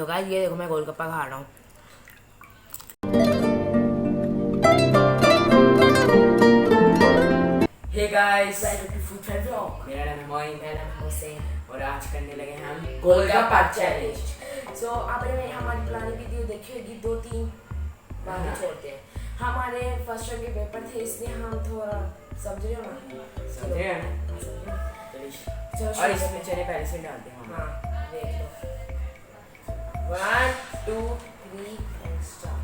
तो गाइस ये देखो मैं गोलगप्पा खा रहा हूँ। Hey guys, welcome to food vlog. मेरा नाम है मोइन। मेरा नाम है हुसैन और आज करने लगे हैं हम गोलगप्पा चैलेंज। सो आपने हमारी पुरानी वीडियो देखी होगी, 2-3 बार छोड़ते हैं। हमारे फर्स्ट टर्म के पेपर थे इसलिए हम थोड़ा समझ रहे हो ना, और इसमें चले पहले से डालते हैं। हाँ देख लो, 1 2 3 एंड स्टार्ट।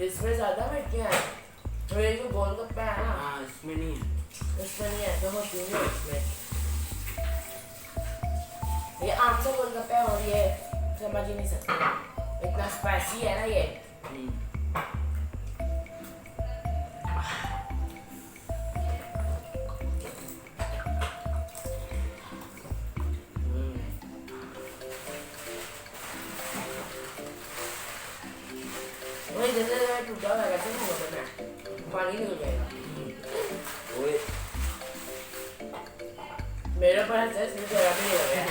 इसमें ज्यादा मिर्चियाँ हैं, तो ये जो गोलगप्पे है ना, हाँ इसमें नहीं है, इसमें नहीं है, तो होती नहीं है इसमें। ये आम सा गोलगप्पे है और ये समझ ही नहीं सकते, इतना स्पाइसी है ना ये। वही जैसे टूटा हुआ है, कैसे नहीं होगा ना, पानी नहीं हो जाएगा। ओए मेरे पास इसमें जरा भी नहीं हो गया।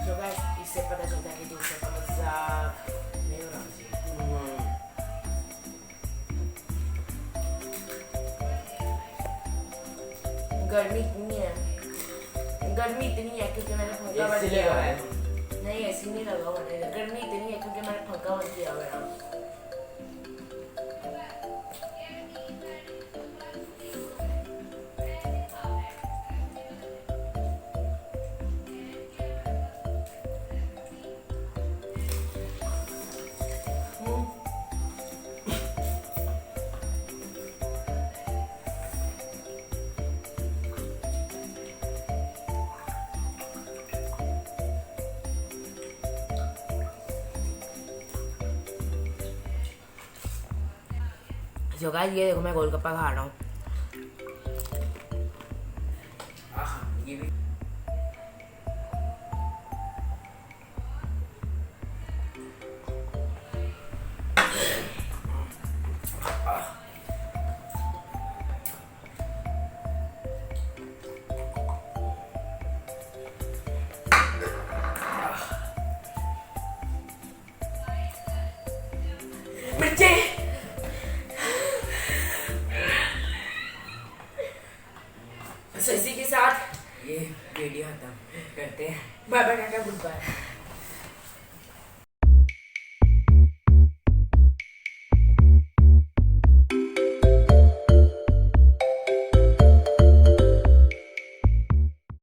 तो गाइस इससे पता चलता है कि दूसरे का मजाक नहीं हो रहा चाहिए। गर्मी इतनी है, गर्मी इतनी है क्योंकि मैंने पंखा बंद किया हुआ है। नहीं ऐसी नहीं लगा हुआ है, गर्मी इतनी है क्योंकि मैंने पंखा बंद किया हुआ है। जो गाइस ये देखो मैं गोलगप्पा खा रहा हूँ। ये भी मिर्ची इसी के साथ ये वीडियो खत्म करते हैं। Bye bye, good bye.